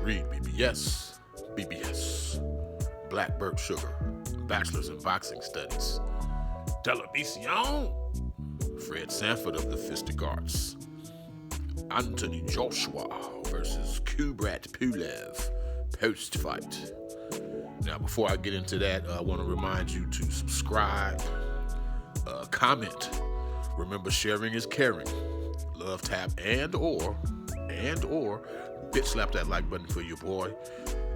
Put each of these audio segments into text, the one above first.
REED-BBS, BBS, Black Bird Sugar, Bachelor's in Boxing Studies, Televisión, Fred Sanford of the Fistic Arts, Anthony Joshua versus Kubrat Pulev, post-fight. Now, before I get into that, I want to remind you to subscribe, comment. Remember, sharing is caring. Love tap and or bitch slap that like button for your boy.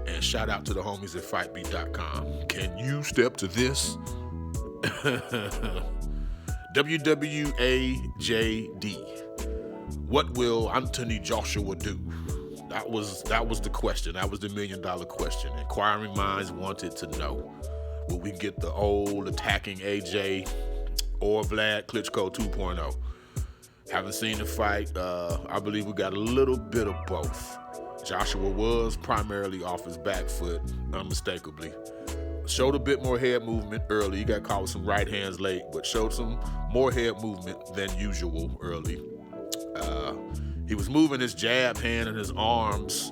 And shout out to the homies at fightbeat.com. Can you step to this? WWAJD. What will Anthony Joshua do? That was the question. That was the $1 million question. Inquiring minds wanted to know. Will we get the old attacking AJ or Vlad Klitschko 2.0? Haven't seen the fight. I believe we got a little bit of both. Joshua was primarily off his back foot, unmistakably. Showed a bit more head movement early. He got caught with some right hands late, but showed some more head movement than usual early. He was moving his jab hand and his arms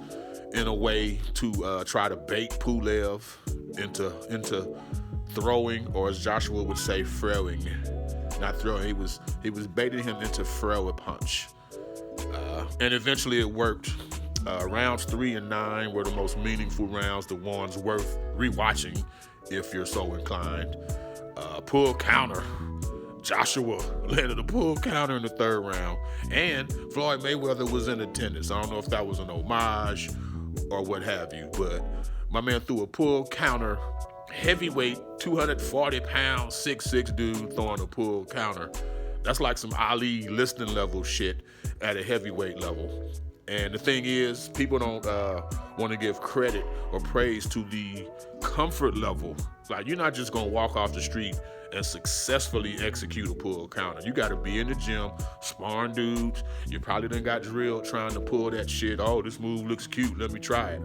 in a way to try to bait Pulev into throwing, or as Joshua would say, throwing. Not throwing. He was baiting him into throw a punch, and eventually it worked. Rounds 3 and 9 were the most meaningful rounds, the ones worth rewatching if you're so inclined. Pull counter. Joshua landed a pull counter in the third round, and Floyd Mayweather was in attendance. I don't know if that was an homage or what have you, but my man threw a pull counter. Heavyweight, 240-pound, 6'6" dude throwing a pull counter. That's like some Ali listing level shit at a heavyweight level. And the thing is, people don't want to give credit or praise to the comfort level. Like, you're not just going to walk off the street and successfully execute a pull counter. You got to be in the gym, sparring dudes. You probably done got drilled trying to pull that shit. Oh, this move looks cute. Let me try it.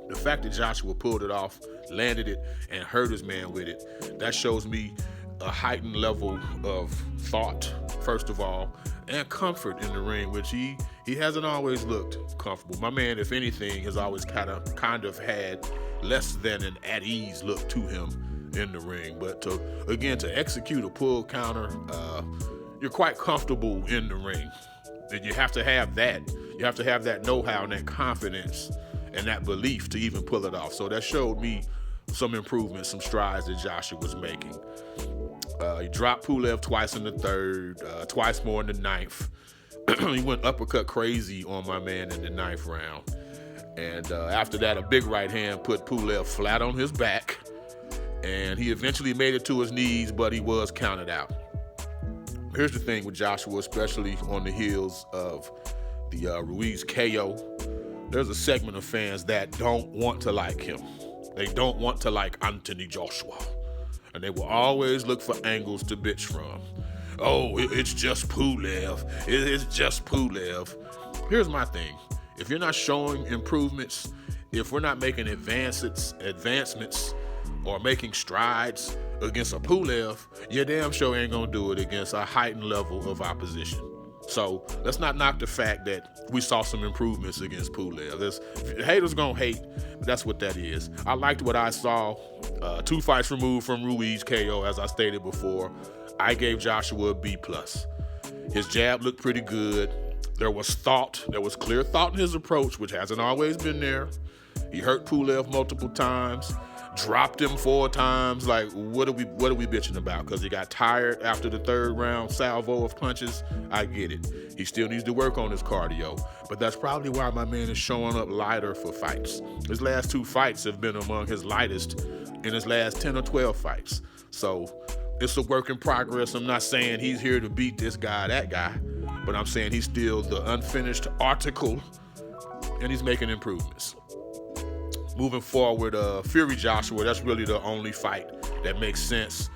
The fact that Joshua pulled it off, landed it, and hurt his man with it, that shows me a heightened level of thought, first of all, and comfort in the ring, which he hasn't always looked comfortable. My man, if anything, has always kind of had less than an at ease look to him in the ring. But to execute a pull counter, you're quite comfortable in the ring. And you have to have that. You have to have that know-how and that confidence and that belief to even pull it off. So that showed me some improvement, some strides that Joshua was making. He dropped Pulev twice in the third, twice more in the ninth. He went uppercut crazy on my man in the ninth round. And after that, a big right hand put Pulev flat on his back. And he eventually made it to his knees, but he was counted out. Here's the thing with Joshua, especially on the heels of the Ruiz KO. There's a segment of fans that don't want to like him. They don't want to like Anthony Joshua. And they will always look for angles to bitch from. Oh, it's just Pulev. It's just Pulev. Here's my thing. If you're not showing improvements, if we're not making advancements, or making strides against a Pulev, your damn show ain't gonna do it against a heightened level of opposition. So let's not knock the fact that we saw some improvements against Pulev. Haters gonna hate, but that's what that is. I liked what I saw. 2 fights removed from Ruiz KO, as I stated before. I gave Joshua a B+. His jab looked pretty good. There was clear thought in his approach, which hasn't always been there. He hurt Pulev multiple times. Dropped him 4 times. Like, what are we bitching about? Because he got tired after the third round salvo of punches. I get it. He still needs to work on his cardio. But that's probably why my man is showing up lighter for fights. His last 2 fights have been among his lightest in his last 10 or 12 fights. So it's a work in progress. I'm not saying he's here to beat this guy, that guy. But I'm saying he's still the unfinished article, and he's making improvements. Moving forward, Fury Joshua, that's really the only fight that makes sense.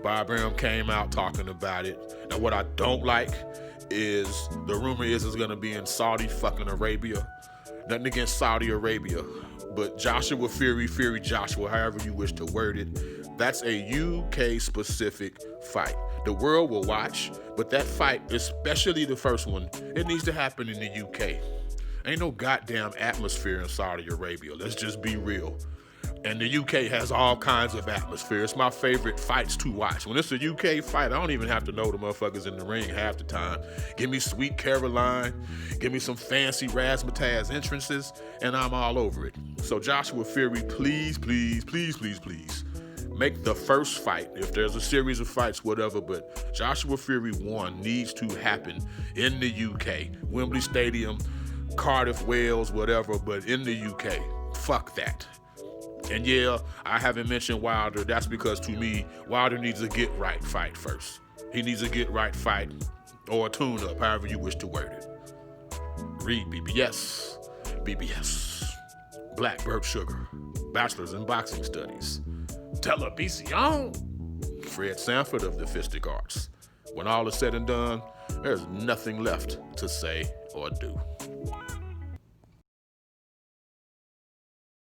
Bob Arum came out talking about it. Now, what I don't like is the rumor is it's going to be in Saudi fucking Arabia. Nothing against Saudi Arabia, but Joshua Fury, Fury Joshua, however you wish to word it, that's a UK-specific fight. The world will watch, but that fight, especially the first one, it needs to happen in the UK. Ain't no goddamn atmosphere in Saudi Arabia. Let's just be real. And the UK has all kinds of atmosphere. It's my favorite fights to watch. When it's a UK fight, I don't even have to know the motherfuckers in the ring half the time. Give me Sweet Caroline, give me some fancy razzmatazz entrances, and I'm all over it. So Joshua Fury, please, please, please, please, please, make the first fight. If there's a series of fights, whatever, but Joshua Fury 1 needs to happen in the UK. Wembley Stadium, Cardiff, Wales, whatever, but in the UK. Fuck that. And yeah, I haven't mentioned Wilder. That's because to me, Wilder needs a get right fight first. He needs a get right fight or a tune up, however you wish to word it. REED-BBS, BBS, Blackbird Sugar, Bachelor's in Boxing Studies, Televisión, Fred Sanford of the Fistic Arts. When all is said and done, there's nothing left to say or do.